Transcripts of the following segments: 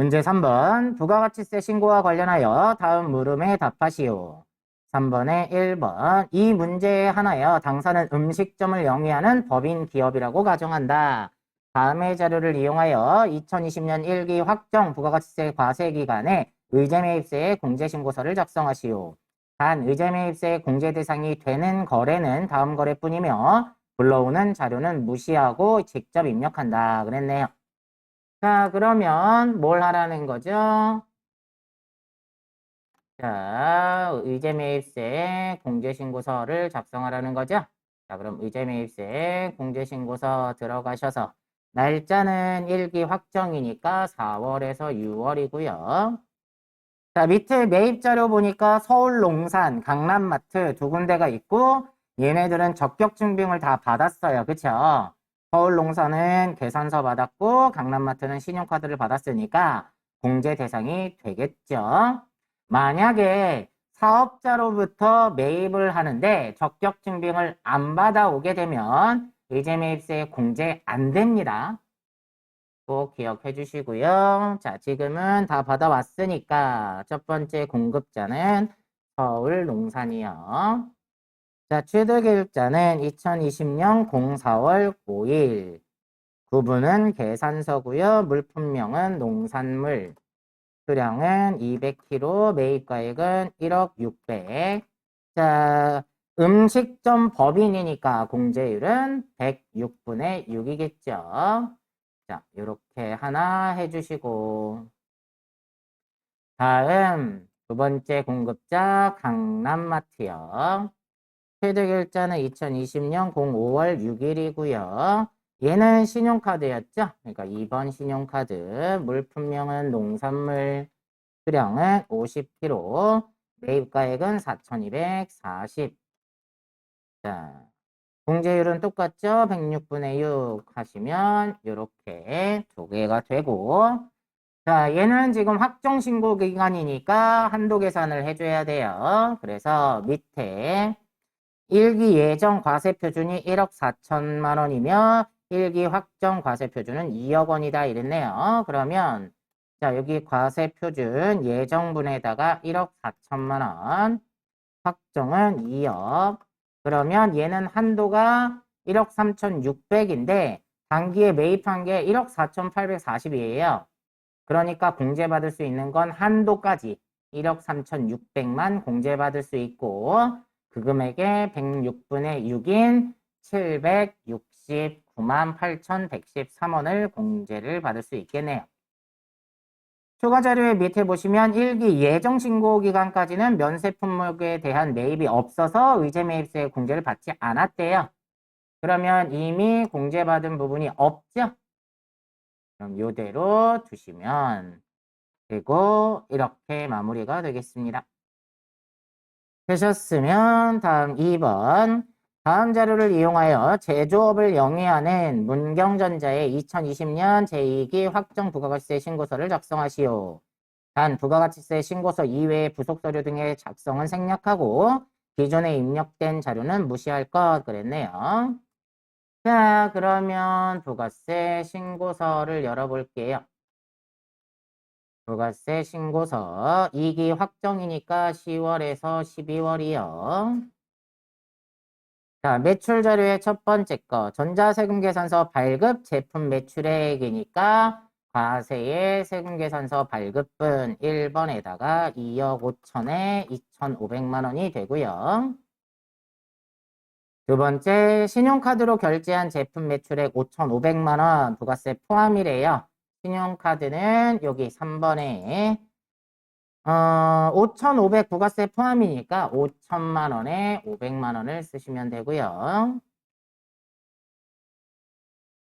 문제 3번. 부가가치세 신고와 관련하여 다음 물음에 답하시오. 3번에 1번. 이 문제에 한하여 당사는 음식점을 영위하는 법인 기업이라고 가정한다. 다음의 자료를 이용하여 2020년 1기 확정 부가가치세 과세 기간에 의제매입세 공제신고서를 작성하시오. 단 의제매입세 공제 대상이 되는 거래는 다음 거래뿐이며 불러오는 자료는 무시하고 직접 입력한다. 그랬네요. 자, 그러면 뭘 하라는 거죠? 자, 의제매입세 공제신고서를 작성하라는 거죠? 자, 그럼 의제매입세 공제신고서 들어가셔서 날짜는 1기 확정이니까 4월에서 6월이고요. 자, 밑에 매입자료 보니까 서울 농산, 강남마트 두 군데가 있고 얘네들은 적격증빙을 다 받았어요. 그쵸? 서울 농산은 계산서 받았고 강남마트는 신용카드를 받았으니까 공제 대상이 되겠죠. 만약에 사업자로부터 매입을 하는데 적격증빙을 안 받아오게 되면 의제매입세 공제 안 됩니다. 꼭 기억해 주시고요. 자, 지금은 다 받아왔으니까 첫 번째 공급자는 서울 농산이요. 자, 취득일자는 2020년 04월 5일. 구분은 계산서고요. 물품명은 농산물. 수량은 200kg, 매입가액은 1억 600. 자, 음식점 법인이니까 공제율은 106분의 6이겠죠. 자, 이렇게 하나 해주시고 다음 두 번째 공급자 강남마트요. 취득일자는 2020년 05월 6일이고요. 얘는 신용카드였죠? 그러니까 2번 신용카드. 물품명은 농산물, 수량은 50kg, 매입가액은 4,240. 자, 공제율은 똑같죠? 106분의 6 하시면 이렇게 두 개가 되고 자, 얘는 지금 확정신고 기간이니까 한도 계산을 해줘야 돼요. 그래서 밑에 1기 예정 과세표준이 1억 4천만 원이며 1기 확정 과세표준은 2억 원이다 이랬네요. 그러면 자, 여기 과세표준 예정분에다가 1억 4천만 원, 확정은 2억. 그러면 얘는 한도가 1억 3,600인데 단기에 매입한 게 1억 4,840이에요. 그러니까 공제받을 수 있는 건 한도까지 1억 3,600만 공제받을 수 있고 그 금액의 106분의 6인 769만 8,113원을 공제를 받을 수 있겠네요. 추가 자료의 밑에 보시면 1기 예정 신고 기간까지는 면세 품목에 대한 매입이 없어서 의제 매입세 공제를 받지 않았대요. 그러면 이미 공제받은 부분이 없죠? 그럼 이대로 두시면 되고 이렇게 마무리가 되겠습니다. 되셨으면 다음 2번 다음 자료를 이용하여 제조업을 영위하는 문경전자의 2020년 제2기 확정 부가가치세 신고서를 작성하시오. 단 부가가치세 신고서 이외의 부속서류 등의 작성은 생략하고 기존에 입력된 자료는 무시할 것 그랬네요. 자, 그러면 부가세 신고서를 열어볼게요. 부가세 신고서 2기 확정이니까 10월에서 12월이요. 자, 매출 자료의 첫 번째 거 전자세금계산서 발급 제품 매출액이니까 과세의 세금계산서 발급분 1번에다가 2억 5천에 2,500만 원이 되고요. 두 번째 신용카드로 결제한 제품 매출액 5,500만 원 부가세 포함이래요. 신용카드는 여기 3번에 5,500 부가세 포함이니까 5천만 원에 500만 원을 쓰시면 되고요.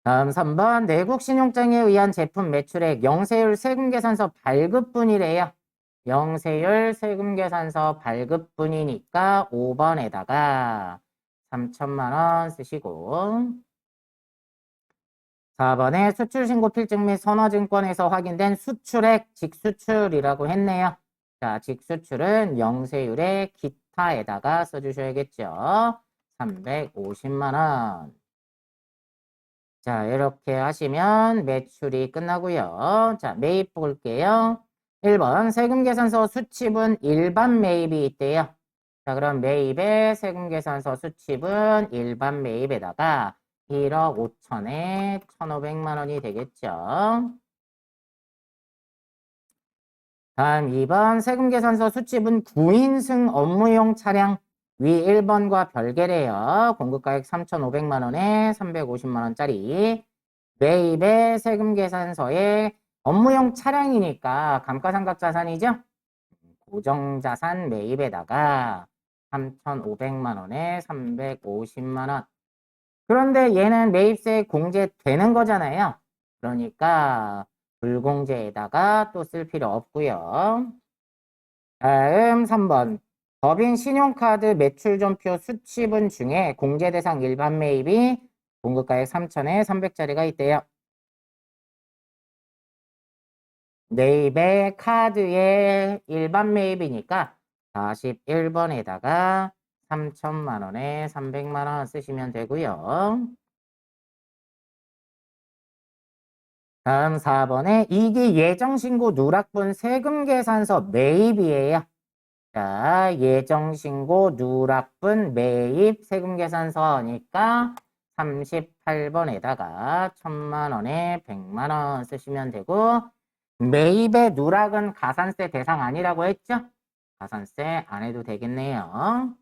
다음 3번 내국 신용장에 의한 제품 매출액 영세율 세금계산서 발급분이래요. 영세율 세금계산서 발급분이니까 5번에다가 3천만 원 쓰시고 4번에 수출신고 필증 및 선화증권에서 확인된 수출액 직수출이라고 했네요. 자, 직수출은 영세율의 기타에다가 써주셔야겠죠. 350만 원. 자, 이렇게 하시면 매출이 끝나고요. 자, 매입 볼게요. 1번 세금계산서 수칩은 일반 매입이 있대요. 자, 그럼 매입의 세금계산서 수칩은 일반 매입에다가 1억 5천에 1,500만 원이 되겠죠. 다음 2번 세금계산서 수집은 9인승 업무용 차량 위 1번과 별개래요. 공급가액 3,500만 원에 350만 원짜리 매입의 세금계산서에 업무용 차량이니까 감가상각자산이죠. 고정자산 매입에다가 3,500만 원에 350만 원. 그런데 얘는 매입세 공제되는 거잖아요. 그러니까 불공제에다가 또 쓸 필요 없고요. 다음 3번. 법인 신용카드 매출전표 수취분 중에 공제 대상 일반 매입이 공급가액 3천에 300짜리가 있대요. 매입의 카드의 일반 매입이니까 41번에다가 3천만 원에 300만 원 쓰시면 되고요. 다음 4번에 이게 예정신고 누락분 세금계산서 매입이에요. 자, 예정신고 누락분 매입 세금계산서니까 38번에다가 1,000만 원에 100만 원 쓰시면 되고 매입의 누락은 가산세 대상 아니라고 했죠? 가산세 안 해도 되겠네요.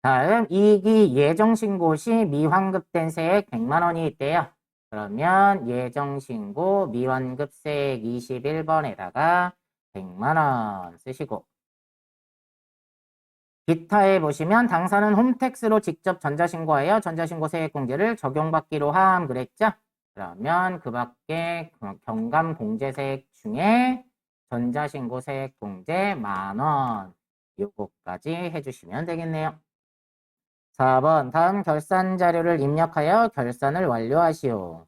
다음 이익이 예정신고 시 미환급된 세액 100만 원이 있대요. 그러면 예정신고 미환급세액 21번에다가 100만 원 쓰시고 기타에 보시면 당사는 홈택스로 직접 전자신고하여 전자신고 세액공제를 적용받기로 함 그랬죠? 그러면 그 밖에 경감공제세액 중에 전자신고 세액공제 만원 요거까지 해주시면 되겠네요. 4번 다음 결산 자료를 입력하여 결산을 완료하시오.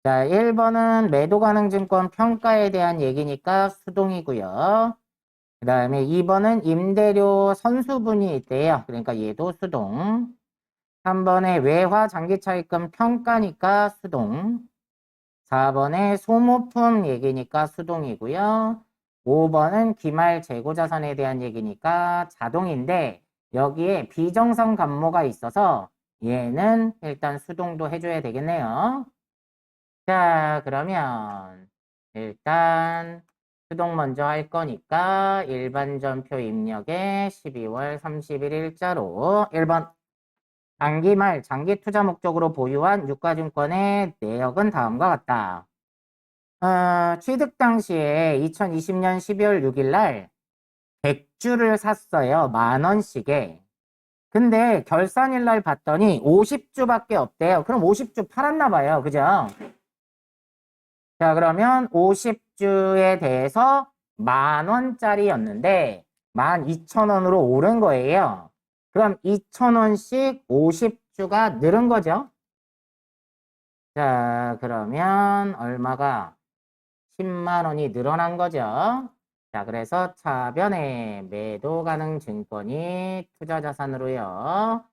자, 1번은 매도가능증권 평가에 대한 얘기니까 수동이고요. 그 다음에 2번은 임대료 선수분이 있대요. 그러니까 얘도 수동. 3번에 외화 장기차입금 평가니까 수동. 4번에 소모품 얘기니까 수동이고요. 5번은 기말 재고자산에 대한 얘기니까 자동인데 여기에 비정상 감모가 있어서 얘는 일단 수동도 해줘야 되겠네요. 자, 그러면 일단 수동 먼저 할 거니까 일반 전표 입력에 12월 31일자로 1번 장기 말 장기 투자 목적으로 보유한 유가증권의 내역은 다음과 같다. 취득 당시에 2020년 12월 6일 날 100주를 샀어요. 10,000원씩에. 근데 결산일 날 봤더니 50주밖에 없대요. 그럼 50주 팔았나 봐요. 그죠? 자, 그러면 50주에 대해서 10,000원짜리였는데 12,000원으로 오른 거예요. 그럼 2,000원씩 50주가 늘은 거죠. 자, 그러면 얼마가 10만 원이 늘어난 거죠. 자, 그래서 차변에 매도 가능 증권이 투자 자산으로요.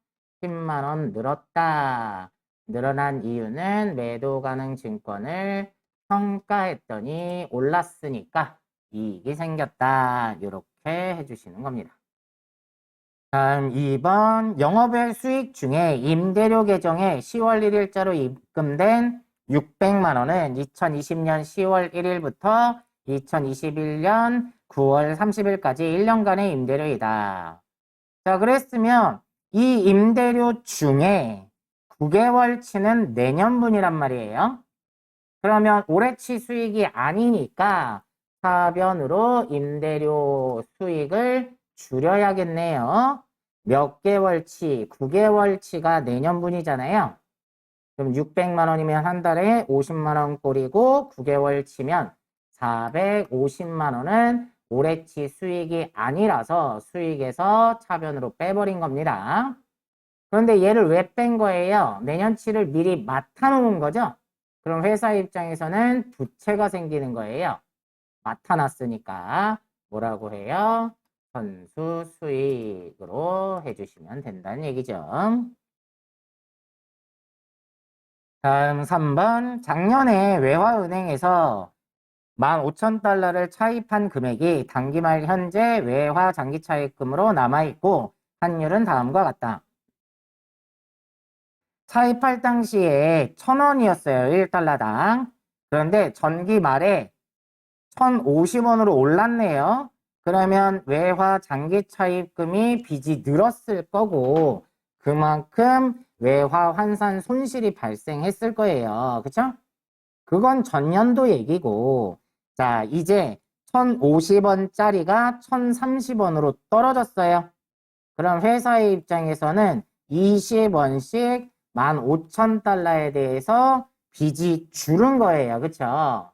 10만 원 늘었다. 늘어난 이유는 매도 가능 증권을 평가했더니 올랐으니까 이익이 생겼다. 이렇게 해주시는 겁니다. 다음 2번 영업외 수익 중에 임대료 계정에 10월 1일자로 입금된 600만 원은 2020년 10월 1일부터 2021년 9월 30일까지 1년간의 임대료이다. 자, 그랬으면 이 임대료 중에 9개월치는 내년분이란 말이에요. 그러면 올해치 수익이 아니니까 사변으로 임대료 수익을 줄여야겠네요. 몇 개월치, 9개월치가 내년분이잖아요. 그럼 600만 원이면 한 달에 50만 원 꼴이고 9개월치면 450만 원은 올해치 수익이 아니라서 수익에서 차변으로 빼버린 겁니다. 그런데 얘를 왜 뺀 거예요? 내년치를 미리 맡아놓은 거죠? 그럼 회사 입장에서는 부채가 생기는 거예요. 맡아놨으니까 뭐라고 해요? 선수 수익으로 해주시면 된다는 얘기죠. 다음 3번. 작년에 외화은행에서 15,000달러를 차입한 금액이 단기말 현재 외화 장기 차입금으로 남아있고 환율은 다음과 같다. 차입할 당시에 1,000원이었어요. 1달러당. 그런데 전기 말에 1,050원으로 올랐네요. 그러면 외화 장기 차입금이 빚이 늘었을 거고 그만큼 외화 환산 손실이 발생했을 거예요. 그쵸? 그건 전년도 얘기고 자 이제 1,050원짜리가 1,030원으로 떨어졌어요. 그럼 회사의 입장에서는 20원씩 15,000달러에 대해서 빚이 줄은 거예요. 그쵸?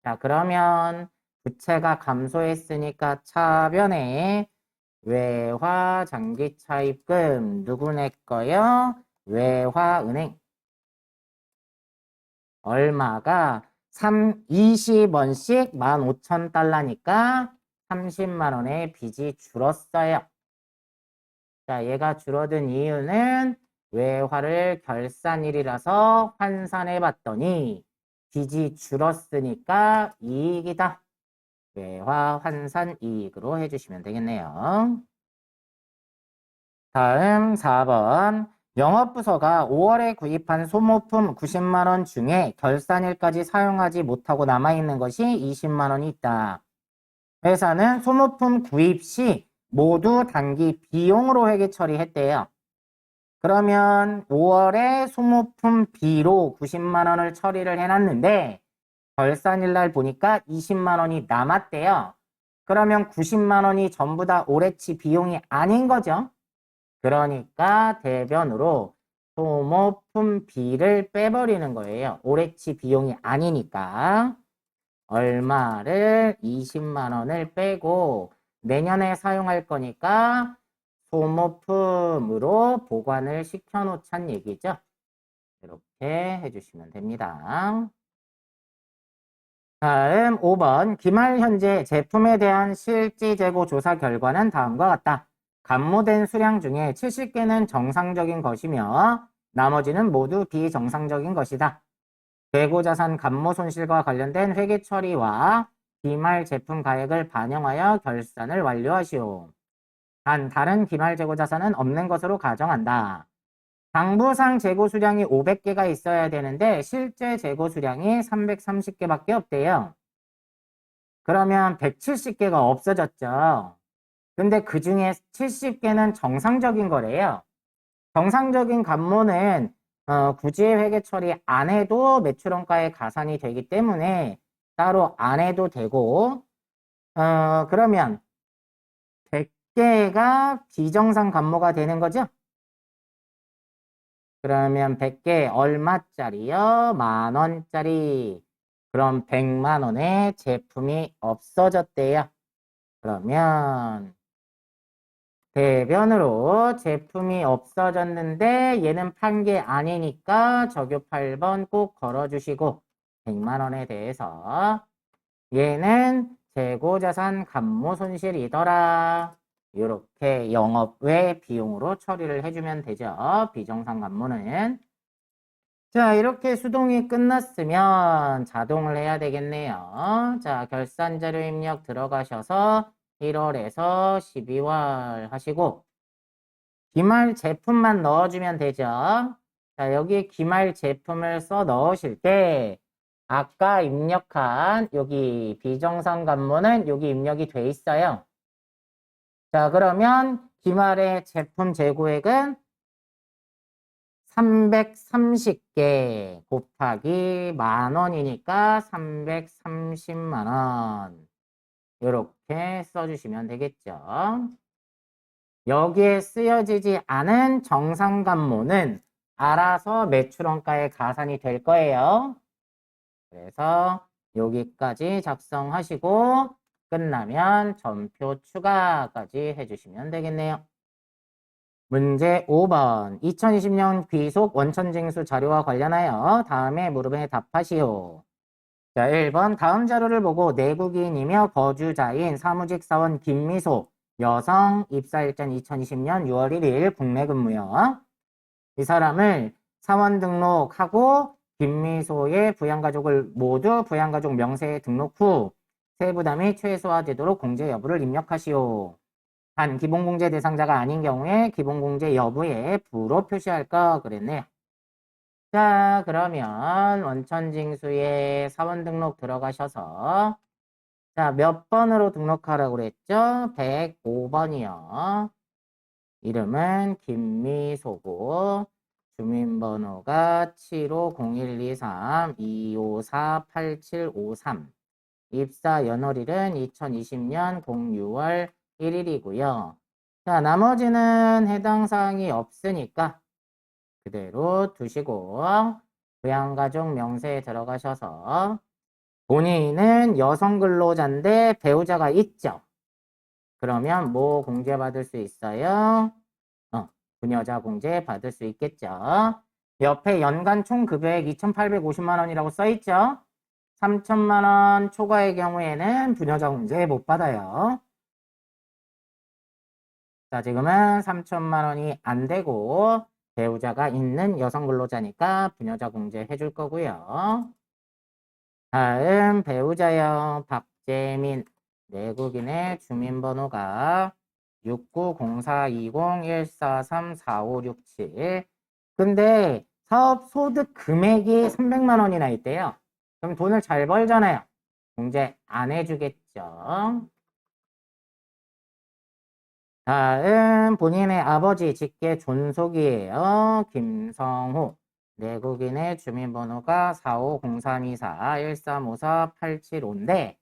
자, 그러면 부채가 감소했으니까 차변에 외화 장기 차입금 누구 낼 거요? 외화은행. 얼마가 20원씩 15,000달러니까 30만 원의 빚이 줄었어요. 자, 얘가 줄어든 이유는 외화를 결산일이라서 환산해 봤더니 빚이 줄었으니까 이익이다. 외화 환산 이익으로 해주시면 되겠네요. 다음 4번. 영업부서가 5월에 구입한 소모품 90만 원 중에 결산일까지 사용하지 못하고 남아있는 것이 20만 원이 있다. 회사는 소모품 구입 시 모두 단기 비용으로 회계 처리했대요. 그러면 5월에 소모품 B로 90만 원을 처리를 해놨는데 결산일 날 보니까 20만 원이 남았대요. 그러면 90만 원이 전부 다 올해치 비용이 아닌 거죠. 그러니까 대변으로 소모품 B를 빼버리는 거예요. 올해치 비용이 아니니까. 얼마를 20만 원을 빼고 내년에 사용할 거니까 소모품으로 보관을 시켜놓자는 얘기죠. 이렇게 해주시면 됩니다. 다음 5번. 기말 현재 제품에 대한 실지 재고 조사 결과는 다음과 같다. 감모된 수량 중에 70개는 정상적인 것이며 나머지는 모두 비정상적인 것이다. 재고자산 감모 손실과 관련된 회계 처리와 기말 제품 가액을 반영하여 결산을 완료하시오. 단, 다른 기말 재고자산은 없는 것으로 가정한다. 당부상 재고 수량이 500개가 있어야 되는데 실제 재고 수량이 330개밖에 없대요. 그러면 170개가 없어졌죠. 근데 그 중에 70개는 정상적인 거래요. 정상적인 감모는 굳이 회계 처리 안 해도 매출원가에 가산이 되기 때문에 따로 안 해도 되고 그러면 100개가 비정상 감모가 되는 거죠? 그러면 100개 얼마짜리요? 10,000원짜리. 그럼 100만 원의 제품이 없어졌대요. 그러면 대변으로 제품이 없어졌는데 얘는 판 게 아니니까 적요 8번 꼭 걸어주시고 100만 원에 대해서 얘는 재고자산 감모 손실이더라. 이렇게 영업 외 비용으로 처리를 해주면 되죠. 비정상 감모는. 자, 이렇게 수동이 끝났으면 자동을 해야 되겠네요. 자, 결산자료 입력 들어가셔서 1월에서 12월 하시고 기말 제품만 넣어주면 되죠. 자, 여기 기말 제품을 써 넣으실 때 아까 입력한 여기 비정상 감모는 여기 입력이 돼 있어요. 자, 그러면 기말의 제품 재고액은 330개 곱하기 10,000원이니까 330만 원. 이렇게 써주시면 되겠죠. 여기에 쓰여지지 않은 정상감모는 알아서 매출원가에 가산이 될 거예요. 그래서 여기까지 작성하시고 끝나면 전표 추가까지 해주시면 되겠네요. 문제 5번. 2020년 귀속 원천징수 자료와 관련하여 다음의 물음에 답하시오. 자, 1번. 다음 자료를 보고 내국인이며 거주자인 사무직사원 김미소 여성 입사일자는 2020년 6월 1일 국내 근무요. 이 사람을 사원 등록하고 김미소의 부양가족을 모두 부양가족 명세에 등록 후 세부담이 최소화되도록 공제 여부를 입력하시오. 단 기본공제 대상자가 아닌 경우에 기본공제 여부에 부로 표시할 거 그랬네요. 자, 그러면 원천징수에 사원 등록 들어가셔서 자, 몇 번으로 등록하라고 그랬죠? 105번이요. 이름은 김미소고 주민번호가 750123-2548753 입사 연월일은 2020년 06월 1일이고요. 자, 나머지는 해당 사항이 없으니까 그대로 두시고 부양가족 명세에 들어가셔서 본인은 여성 근로자인데 배우자가 있죠. 그러면 뭐 공제받을 수 있어요? 부녀자 공제 받을 수 있겠죠. 옆에 연간 총 급여액 2,850만 원이라고 써있죠. 3천만 원 초과의 경우에는 부녀자 공제 못 받아요. 자, 지금은 3천만 원이 안 되고 배우자가 있는 여성 근로자니까 부녀자 공제 해줄 거고요. 다음 배우자요. 박재민 내국인의 주민번호가 690420143456 근데 사업 소득 금액이 300만 원이나 있대요. 그럼 돈을 잘 벌잖아요. 공제 안 해주겠죠. 다음 본인의 아버지 직계 존속이에요. 김성호 내국인의 주민번호가 450324135487인데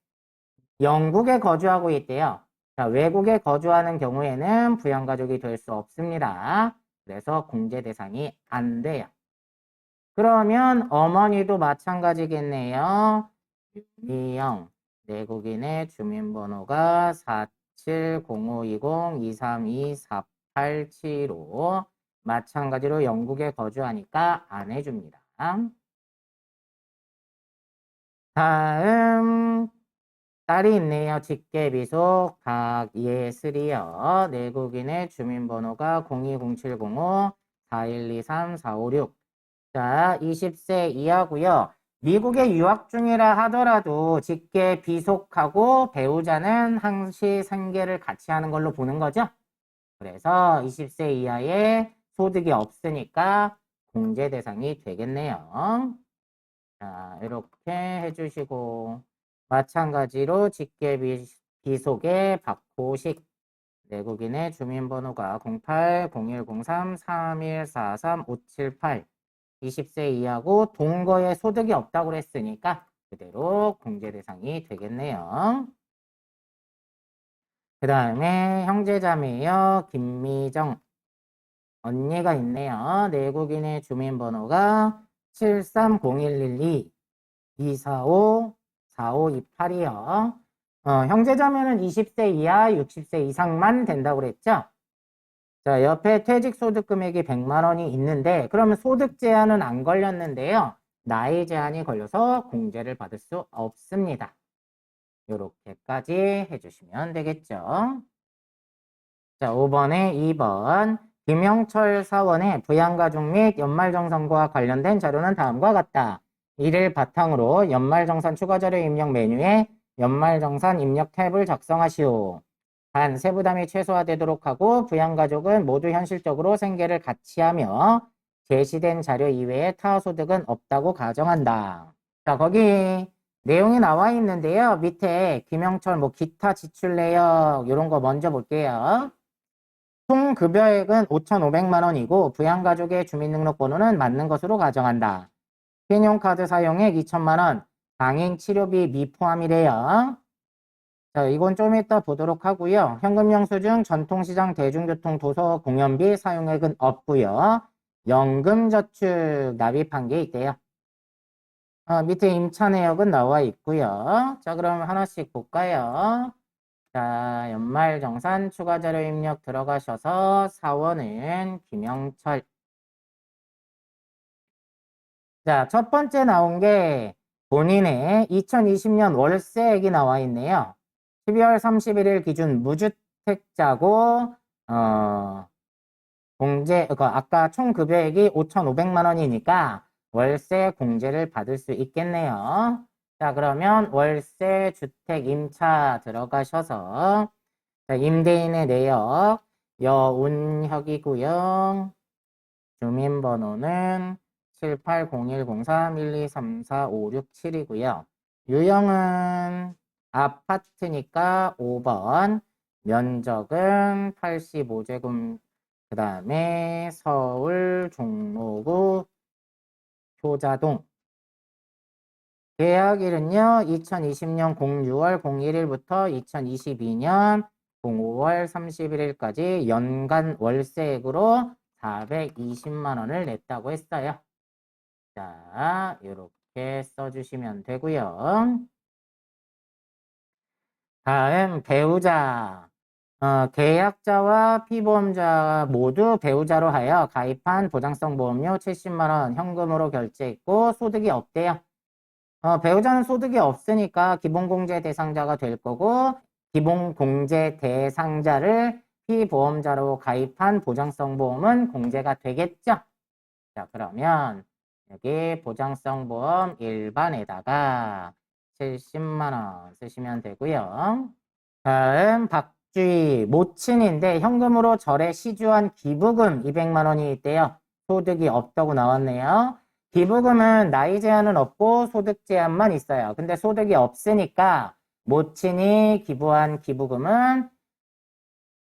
영국에 거주하고 있대요. 자, 외국에 거주하는 경우에는 부양가족이 될 수 없습니다. 그래서 공제 대상이 안 돼요. 그러면 어머니도 마찬가지겠네요. 윤미영 내국인의 주민번호가 47052023248775 마찬가지로 영국에 거주하니까 안 해줍니다. 다음 딸이 있네요. 직계비속 박예슬이요. 내국인의 주민번호가 020705-4123-456 자, 20세 이하고요. 미국에 유학 중이라 하더라도 직계 비속하고 배우자는 항시 생계를 같이 하는 걸로 보는 거죠. 그래서 20세 이하의 소득이 없으니까 공제 대상이 되겠네요. 자, 이렇게 해주시고 마찬가지로 직계 비속의 박호식 내국인의 주민번호가 08-0103-3143-578 20세 이하고 동거의 소득이 없다고 그랬으니까 그대로 공제 대상이 되겠네요. 그 다음에 형제자매요. 김미정 언니가 있네요. 내국인의 주민번호가 730112-245-4528이요. 형제자매는 20세 이하, 60세 이상만 된다고 그랬죠? 자, 옆에 퇴직소득 금액이 100만 원이 있는데 그러면 소득 제한은 안 걸렸는데요. 나이 제한이 걸려서 공제를 받을 수 없습니다. 이렇게까지 해주시면 되겠죠. 자, 5번에 2번 김영철 사원의 부양가족 및 연말정산과 관련된 자료는 다음과 같다. 이를 바탕으로 연말정산 추가자료 입력 메뉴에 연말정산 입력 탭을 작성하시오. 단 세부담이 최소화되도록 하고 부양가족은 모두 현실적으로 생계를 같이 하며 제시된 자료 이외에 타 소득은 없다고 가정한다. 자, 거기 내용이 나와 있는데요. 밑에 김영철 뭐 기타 지출 내역 이런 거 먼저 볼게요. 총 급여액은 5,500만 원이고 부양가족의 주민등록번호는 맞는 것으로 가정한다. 신용카드 사용액 2천만 원, 당인 치료비 미포함이래요. 자, 이건 좀 이따 보도록 하고요. 현금 영수증, 전통시장, 대중교통, 도서, 공연비 사용액은 없고요. 연금저축 납입한 게 있대요. 밑에 임차 내역은 나와 있고요. 자, 그럼 하나씩 볼까요? 자, 연말정산 추가자료 입력 들어가셔서 사원은 김영철. 자, 첫 번째 나온 게 본인의 2020년 월세액이 나와 있네요. 12월 31일 기준 무주택자고 아까 총 급여액이 5,500만 원이니까 월세 공제를 받을 수 있겠네요. 자, 그러면 월세 주택 임차 들어가셔서 자, 임대인의 내역 여운혁이고요. 주민번호는 78010312345677이고요. 유형은 아파트니까 5번, 면적은 85제곱, 그 다음에 서울 종로구 효자동. 계약일은요, 2020년 06월 01일부터 2022년 05월 31일까지 연간 월세액으로 420만 원을 냈다고 했어요. 자, 이렇게 써주시면 되고요. 다음 배우자. 계약자와 피보험자 모두 배우자로 하여 가입한 보장성 보험료 70만 원 현금으로 결제했고 소득이 없대요. 배우자는 소득이 없으니까 기본공제 대상자가 될 거고 기본공제 대상자를 피보험자로 가입한 보장성 보험은 공제가 되겠죠. 자, 그러면 여기 보장성 보험 일반에다가 70만 원 쓰시면 되고요. 다음 박주희 모친인데 현금으로 절에 시주한 기부금 200만 원이 있대요. 소득이 없다고 나왔네요. 기부금은 나이 제한은 없고 소득 제한만 있어요. 근데 소득이 없으니까 모친이 기부한 기부금은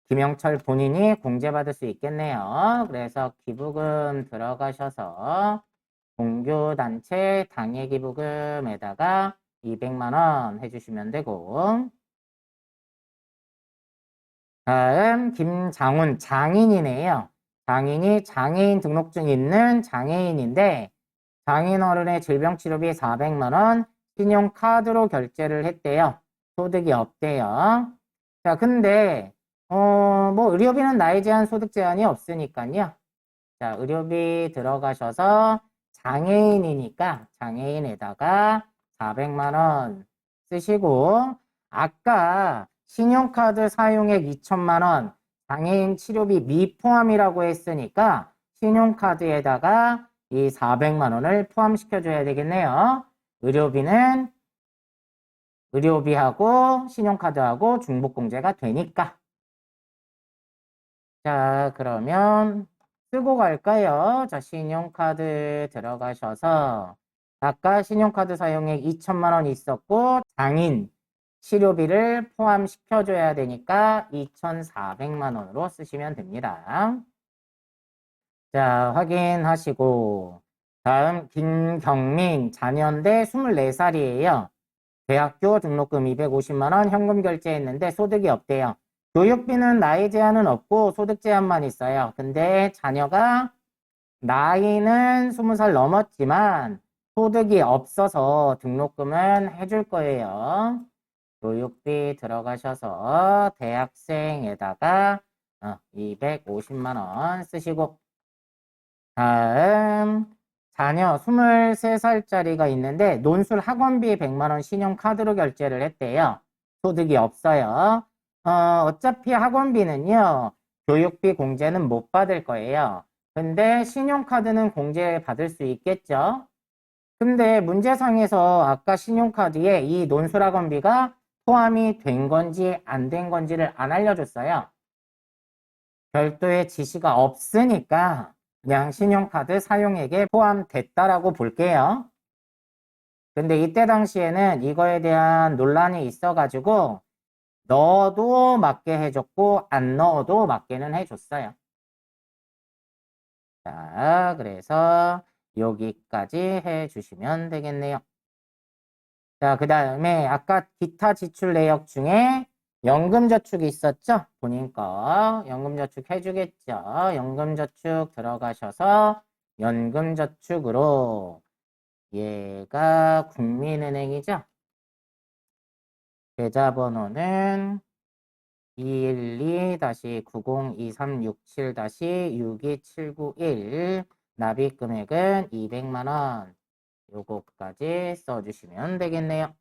김영철 본인이 공제받을 수 있겠네요. 그래서 기부금 들어가셔서 종교단체 당해기부금에다가 200만 원 해주시면 되고 다음 김장훈 장인이네요. 장인이 장애인 등록증 있는 장애인인데 장인 어른의 질병치료비 400만 원 신용카드로 결제를 했대요. 소득이 없대요. 자, 근데 뭐 의료비는 나이 제한 소득 제한이 없으니까요. 자, 의료비 들어가셔서 장애인이니까 장애인에다가 400만 원 쓰시고 아까 신용카드 사용액 2천만 원 장애인 치료비 미포함이라고 했으니까 신용카드에다가 이 400만 원을 포함시켜줘야 되겠네요. 의료비는 의료비하고 신용카드하고 중복공제가 되니까. 자, 그러면 쓰고 갈까요? 자, 신용카드 들어가셔서 아까 신용카드 사용액 2천만 원 있었고 장인 치료비를 포함시켜줘야 되니까 2,400만 원으로 쓰시면 됩니다. 자, 확인하시고 다음 김경민 자녀인데 24살이에요. 대학교 등록금 250만 원 현금 결제했는데 소득이 없대요. 교육비는 나이 제한은 없고 소득 제한만 있어요. 근데 자녀가 나이는 20살 넘었지만 소득이 없어서 등록금은 해줄 거예요. 교육비 들어가셔서 대학생에다가 250만 원 쓰시고 다음 자녀 23살짜리가 있는데 논술 학원비 100만 원 신용카드로 결제를 했대요. 소득이 없어요. 어차피 학원비는요. 교육비 공제는 못 받을 거예요. 근데 신용카드는 공제 받을 수 있겠죠. 근데 문제상에서 아까 신용카드에 이 논술 학원비가 포함이 된 건지 안 된 건지를 안 알려줬어요. 별도의 지시가 없으니까 그냥 신용카드 사용액에 포함됐다라고 볼게요. 근데 이때 당시에는 이거에 대한 논란이 있어가지고 넣어도 맞게 해줬고 안 넣어도 맞게는 해줬어요. 자, 그래서 여기까지 해주시면 되겠네요. 자, 그 다음에 아까 기타 지출 내역 중에 연금저축이 있었죠? 본인 거 연금저축 해주겠죠? 연금저축 들어가셔서 연금저축으로 얘가 국민은행이죠? 계좌번호는 212-902367-62791 납입금액은 200만 원 요거까지 써주시면 되겠네요.